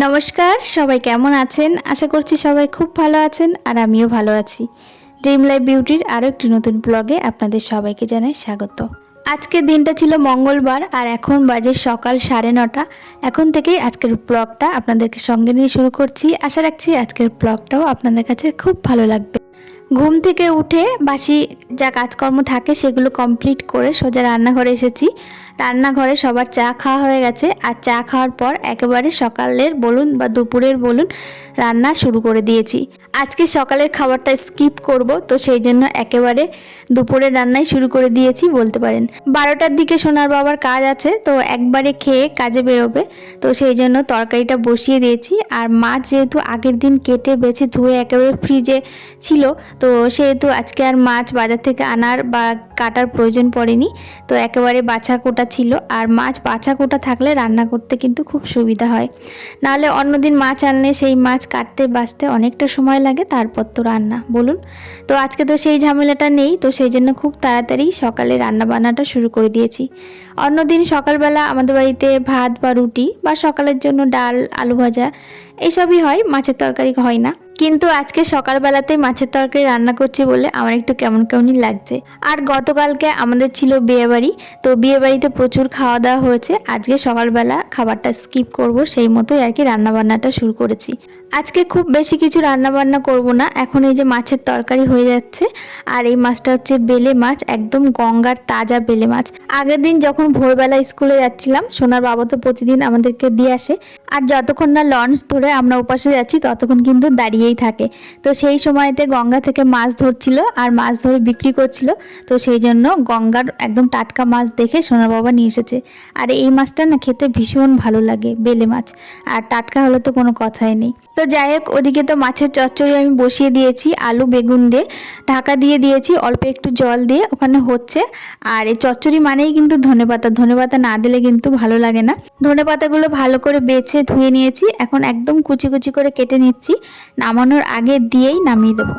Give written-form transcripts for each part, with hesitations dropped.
নমস্কার, সবাই কেমন আছেন? আশা করছি সবাই খুব ভালো আছেন আর আমিও ভালো আছি। ড্রিম লাইফ বিউটির আরও একটি নতুন ব্লগে আপনাদের সবাইকে জানাই স্বাগত। আজকের দিনটা ছিল মঙ্গলবার আর এখন বাজে সকাল 9:30। এখন থেকেই আজকের ব্লগটা আপনাদেরকে সঙ্গে নিয়ে শুরু করছি। আশা রাখছি আজকের ব্লগটাও আপনাদের কাছে খুব ভালো লাগবে। ঘুম থেকে উঠে বাসি যা কাজকর্ম থাকে সেগুলো কমপ্লিট করে সোজা রান্নাঘরে এসেছি। রান্নাঘরে সবার চা খাওয়া হয়ে গেছে আর চা খাওয়ার পর একেবারে সকালের বলুন বা দুপুরের বলুন রান্না শুরু করে দিয়েছি। আজকে সকালের খাবারটা স্কিপ করব, তো সেই জন্য একেবারে দুপুরের রান্নাই শুরু করে দিয়েছি বলতে পারেন। 12টার দিকে সোনার বাবার কাজ আছে, তো একবারে খেয়ে কাজে বেরোবে, তো সেই জন্য তরকারিটা বসিয়ে দিয়েছি। আর মাছ যেহেতু আগের দিন কেটে বেছে ধুয়ে একেবারে ফ্রিজে ছিল, তো সেহেতু আজকে আর মাছ বাজার থেকে আনার বা কাটার প্রয়োজন পড়েনি। তো একেবারে বাছা কোটা ছিল, আর মাছ বাছা কোটা থাকলে রান্না করতে কিন্তু খুব সুবিধা হয়। নাহলে অন্যদিন মাছ আনলে সেই মাছ কাটতে বাছতে অনেকটা সময় লাগে, তারপর তো রান্না বলুন। তো আজকে তো সেই ঝামেলাটা নেই, তো সেই জন্য খুব তাড়াতাড়ি সকালে রান্না বান্নাটা শুরু করে দিয়েছি। অন্যদিন সকালবেলা আমাদের বাড়িতে ভাত বা রুটি বা সকালের জন্য ডাল, আলু ভাজা এসবই হয়, মাছের তরকারি হয় না। কিন্তু আজকে সকালবেলাতে মাছের তরকারি রান্না করছি বলে আমার একটু কেমন কেমনই লাগছে। আর গতকালকে আমাদের ছিল বিয়েবাড়ি, তো বিয়েবাড়িতে প্রচুর খাওয়া দাওয়া হয়েছে। আজকে সকালবেলা খাবারটা স্কিপ করব, সেই মতোই আর কি রান্নাবান্নাটা শুরু করেছি। আজকে খুব বেশি কিছু রান্নাবান্না করব না। এখন এই যে মাছের তরকারি হয়ে যাচ্ছে, আর এই মাছটা হচ্ছে বেলে মাছ, একদম গঙ্গার তাজা বেলে মাছ। আগের দিন যখন ভোরবেলা স্কুলে যাচ্ছিলাম, সোনার বাবা তো প্রতিদিন আমাদেরকে দিয়ে আসে, আর যতক্ষণ না লঞ্চ ধরে আমরা ওপাশে যাচ্ছি ততক্ষণ কিন্তু দাঁড়িয়েই থাকে। তো সেই সময়তে গঙ্গা থেকে মাছ ধরছিল আর মাছ ধরে বিক্রি করছিল, তো সেই জন্য গঙ্গার একদম টাটকা মাছ দেখে সোনার বাবা নিয়ে এসেছে। আর এই মাছটা না খেতে ভীষণ ভালো লাগে, বেলে মাছ, আর টাটকা হলে তো কোনো কথাই নেই। তো যাই হোক, ওদিকে তো মাছের চচ্চড়ি আমি বসিয়ে দিয়েছি, আলু বেগুন দিয়ে ঢাকা দিয়ে দিয়েছি, অল্প একটু জল দিয়ে ওখানে হচ্ছে। আর এই চচ্চড়ি মানেই কিন্তু ধনেপাতা, ধনেপাতা না দিলে কিন্তু ভালো লাগে না। ধনেপাতাগুলো ভালো করে বেছে ধুয়ে নিয়েছি, এখন একদম কুচি কুচি করে কেটে নিচ্ছি, নামানোর আগে দিয়েই নামিয়ে দেবো।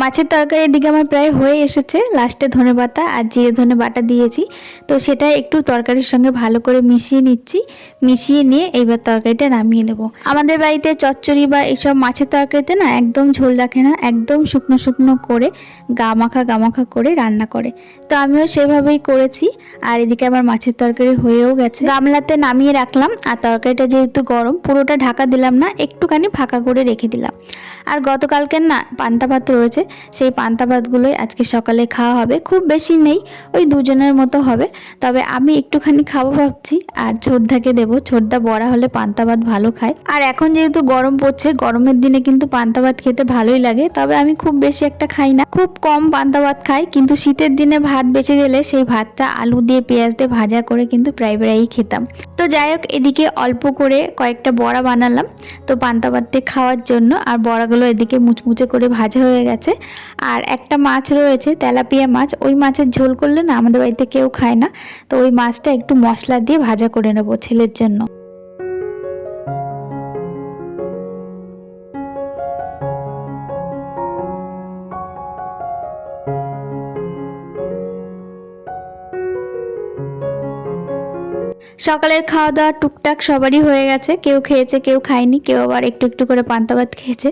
মাছের তরকারির দিকে আমার প্রায় হয়ে এসেছে, লাস্টে ধনেপাতা আর জিরে ধনে বাটা দিয়েছি, তো সেটা একটু তরকারির সঙ্গে ভালো করে মিশিয়ে নিচ্ছি। মিশিয়ে নিয়ে এইবার তরকারিটা নামিয়ে নেব। আমাদের বাড়িতে চচ্চড়ি বা এইসব মাছের তরকারিতে না একদম ঝোল রাখে না, একদম শুকনো শুকনো করে গামাখা করে রান্না করে। তো আমিও সেভাবেই করেছি। আর এদিকে আমার মাছের তরকারি হয়েও গেছে, গামলাতে নামিয়ে রাখলাম। আর তরকারিটা যেহেতু গরম, পুরোটা ঢাকা দিলাম না, একটুখানি ফাঁকা করে রেখে দিলাম। আর গতকালকের না পান্তা ভাত রয়েছে, সেই পান্তা ভাতগুলোই আজকে সকালে খাওয়া হবে। খুব বেশি নেই, ওই দুজনের মতো হবে, তবে আমি একটুখানি খাবো ভাবছি। আর ছোটদাকে দেবো, ছোটদা বড়া হলে পান্তা ভাত ভালো খায়। আর এখন যেহেতু গরম পড়ছে, গরমের দিনে কিন্তু পান্তা ভাত খেতে ভালোই লাগে, তবে আমি খুব বেশি একটা খাই না, খুব কম পান্তা ভাত খাই। কিন্তু শীতের দিনে ভাত বেঁচে গেলে সেই ভাতটা আলু দিয়ে পেঁয়াজ দিয়ে ভাজা করে কিন্তু প্রায়ই খেতাম। তো যাই হোক, এদিকে অল্প করে কয়েকটা বড়া বানালাম তো পান্তা ভাত দিয়ে খাওয়ার জন্য। আর বড়াগুলো এদিকে মুচমুচে করে ভাজা হয়ে গেছে। আর একটা মাছ রয়েছে, তেলাপিয়া মাছ, ওই মাছের ঝোল করলে না আমাদের বাড়িতে কেউ খায় না, তো ওই মাছটা একটু মশলা দিয়ে ভাজা করে নেবো ছেলের জন্য। সকালের খাওয়া দাওয়া টুকটাক সবারই হয়ে গেছে, কেউ খেয়েছে কেউ খায়নি, কেউ আবার একটু একটু করে পান্তা ভাত খেয়েছে।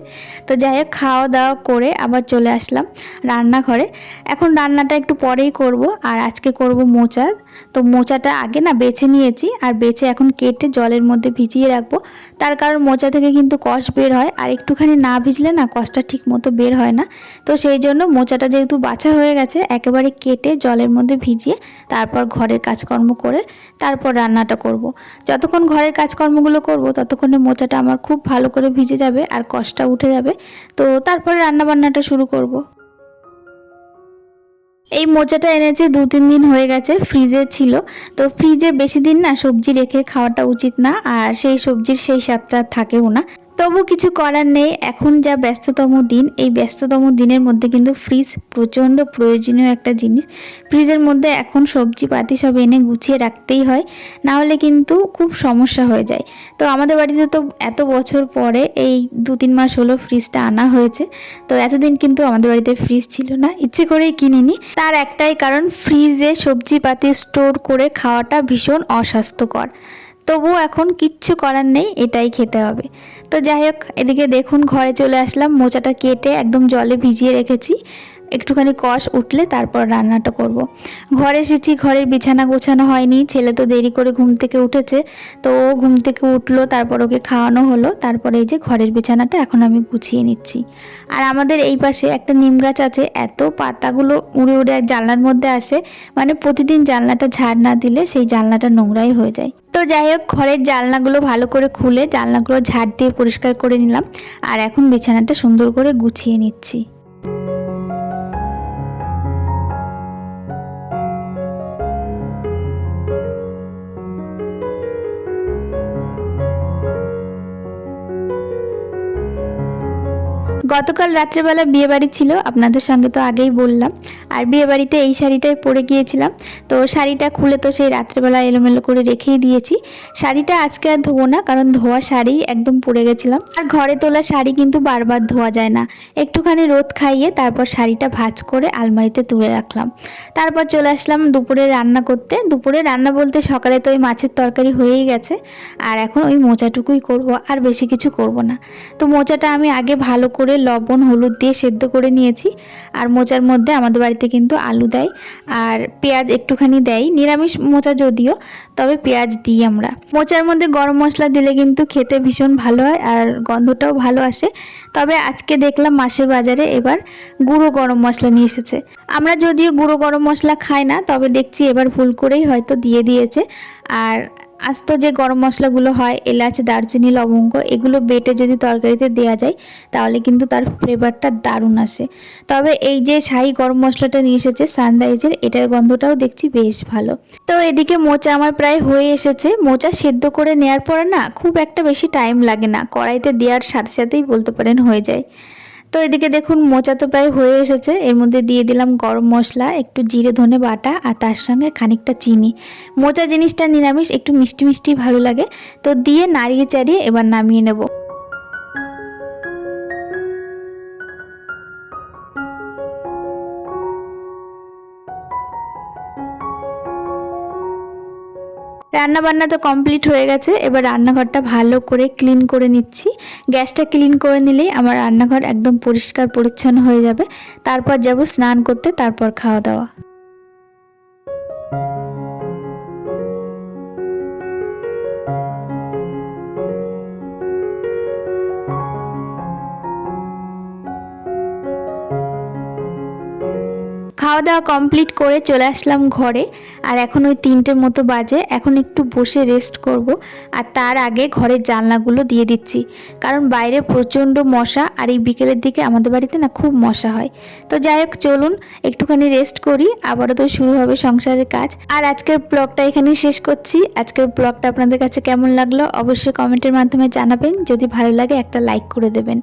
তো যাই হোক, খাওয়া দাওয়া করে আবার চলে আসলাম রান্নাঘরে। এখন রান্নাটা একটু পরেই করব। আর আজকে করব মোচা। তো মোচাটা আগে না বেছে নিয়েছি, আর বেছে এখন কেটে জলের মধ্যে ভিজিয়ে রাখবো। তার কারণ মোচা থেকে কিন্তু কষ বের হয়, আর একটুখানি না ভিজলে না কষটা ঠিক মতো বের হয় না। তো সেই জন্য মোচাটা যেহেতু বাছা হয়ে গেছে, একেবারে কেটে জলের মধ্যে ভিজিয়ে তারপর ঘরের কাজকর্ম করে তারপর রান্নাটা করব। যতক্ষণ ঘরের কাজকর্মগুলো করব ততক্ষণে মোচাটা আমার খুব ভালো করে ভিজে যাবে আর কষটা উঠে যাবে, তো তারপরে রান্নাবান্নাটা শুরু করব। এই মোচাটা এনেছে 2-3 দিন হয়ে গেছে, ফ্রিজে ছিল। তো ফ্রিজে বেশি দিন না সবজি রেখে খাওয়াটা উচিত না, আর সেই সবজির সেই স্বাদটা থাকেও না। তবু কিছু করার নেই, এখন যা ব্যস্ততম দিন, এই ব্যস্ততম দিনের মধ্যে কিন্তু ফ্রিজ প্রচণ্ড প্রয়োজনীয় একটা জিনিস। ফ্রিজের মধ্যে এখন সবজিপাতি সব এনে গুছিয়ে রাখতেই হয়, না হলে কিন্তু খুব সমস্যা হয়ে যায়। তো আমাদের বাড়িতে তো এত বছর পরে এই 2-3 মাস হলো ফ্রিজটা আনা হয়েছে। তো এতদিন কিন্তু আমাদের বাড়িতে ফ্রিজ ছিল না, ইচ্ছে করেই কিনিনি। তার একটাই কারণ, ফ্রিজে সবজিপাতি স্টোর করে খাওয়াটা ভীষণ অস্বাস্থ্যকর। তবুও এখন কিচ্ছু করার নেই, এটাই খেতে হবে। তো যাই হোক, এদিকে দেখুন ঘরে চলে আসলাম, মোচাটা কেটে একদম জলে ভিজিয়ে রেখেছি। একটুখানি কষ উঠলে তারপর রান্নাটা করব। ঘরে এসেছি, ঘরের বিছানা গোছানো হয়নি, ছেলে তো দেরি করে ঘুম থেকে উঠেছে। তো ও ঘুম থেকে উঠলো, তারপর ওকে খাওয়ানো হলো, তারপরে এই যে ঘরের বিছানাটা এখন আমি গুছিয়ে নিচ্ছি। আর আমাদের এই পাশে একটা নিম গাছ আছে, এত পাতাগুলো উড়ে উড়ে জানলার মধ্যে আসে, মানে প্রতিদিন জানলাটা ঝাড় না দিলে সেই জানলাটা নোংরাই হয়ে যায়। তো যাই হোক, ঘরের জানলাগুলো ভালো করে খুলে জানলাগুলো ঝাড় দিয়ে পরিষ্কার করে নিলাম। আর এখন বিছানাটা সুন্দর করে গুছিয়ে নিচ্ছি। গতকাল রাত্রেবেলা বিয়েবাড়ি ছিল, আপনাদের সঙ্গে তো আগেই বললাম। আর বিয়েবাড়িতে এই শাড়িটাই পরে গিয়েছিলাম। তো শাড়িটা খুলে তো সেই রাত্রেবেলা এলোমেলো করে রেখেই দিয়েছি। শাড়িটা আজকে আর ধোবো না, কারণ ধোয়া শাড়ি একদম পরে গেছিলাম। আর ঘরে তোলা শাড়ি কিন্তু বারবার ধোয়া যায় না। একটুখানি রোদ খাইয়ে তারপর শাড়িটা ভাঁজ করে আলমারিতে তুলে রাখলাম। তারপর চলে আসলাম দুপুরে রান্না করতে। দুপুরে রান্না বলতে সকালে তো ওই মাছের তরকারি হয়েই গেছে, আর এখন ওই মোচাটুকুই করব, আর বেশি কিছু করব না। তো মোচাটা আমি আগে ভালো করে লবণ হলুদ দিয়ে সেদ্ধ করে নিয়েছি। আর মোচার মধ্যে আমাদের বাড়িতে কিন্তু আলু দেয় আর পেঁয়াজ একটুখানি দেয়, নিরামিষ মোচা যদিও, তবে পেঁয়াজ দিই আমরা। মোচার মধ্যে গরম মশলা দিলে কিন্তু খেতে ভীষণ ভালো হয় আর গন্ধটাও ভালো আসে। তবে আজকে দেখলাম মাসের বাজারে এবার গুঁড়ো গরম মশলা নিয়ে এসেছে। আমরা যদিও গুঁড়ো গরম মশলা খাই না, তবে দেখছি এবার ভুল করেই হয়তো দিয়ে দিয়েছে। আর আস্ত যে গরম মশলাগুলো হয়, এলাচ দারচিনি লবঙ্গ, এগুলো বেটে যদি তরকারিতে দেওয়া যায় তাহলে কিন্তু তার ফ্লেভারটা দারুণ আসে। তবে এই যে শাহি গরম মশলাটা নিয়ে এসেছে সানরাইজের, এটার গন্ধটাও দেখছি বেশ ভালো। তো এদিকে মোচা আমার প্রায় হয়ে এসেছে। মোচা সেদ্ধ করে নেওয়ার পরে না খুব একটা বেশি টাইম লাগে না, কড়াইতে দেওয়ার সাথে সাথেই বলতে পারেন হয়ে যায়। তো এদিকে দেখুন মোচা তো প্রায় হয়ে এসেছে। এর মধ্যে দিয়ে দিলাম গরম মশলা, একটু জিরে ধনে বাটা, আর তার সঙ্গে খানিকটা চিনি। মোচা জিনিসটা নিরামিষ, একটু মিষ্টি মিষ্টি ভালো লাগে। তো দিয়ে নাড়িয়ে চাড়িয়ে এবার নামিয়ে নেব। রান্না বান্না তো কমপ্লিট হয়ে গেছে, এবার রান্নাঘরটা ভালো করে ক্লিন করে নিচ্ছি। গ্যাসটা ক্লিন করে নিলেই আমার রান্নাঘর একদম পরিষ্কার পরিচ্ছন্ন হয়ে যাবে। তারপর যাব স্নান করতে, তারপর খাওয়া দাওয়া। খাওয়া দাওয়া কমপ্লিট করে চলে আসলাম ঘরে। আর এখন ওই 3টের মতো বাজে, এখন একটু বসে রেস্ট করব। আর তার আগে ঘরের জানলাগুলো দিয়ে দিচ্ছি, কারণ বাইরে প্রচণ্ড মশা, আর এই বিকেলের দিকে আমাদের বাড়িতে না খুব মশা হয়। তো যাই হোক, চলুন একটুখানি রেস্ট করি, আবারও তো শুরু হবে সংসারের কাজ। আর আজকের ব্লগটা এখানেই শেষ করছি। আজকের ব্লগটা আপনাদের কাছে কেমন লাগলো অবশ্যই কমেন্টের মাধ্যমে জানাবেন। যদি ভালো লাগে একটা লাইক করে দেবেন।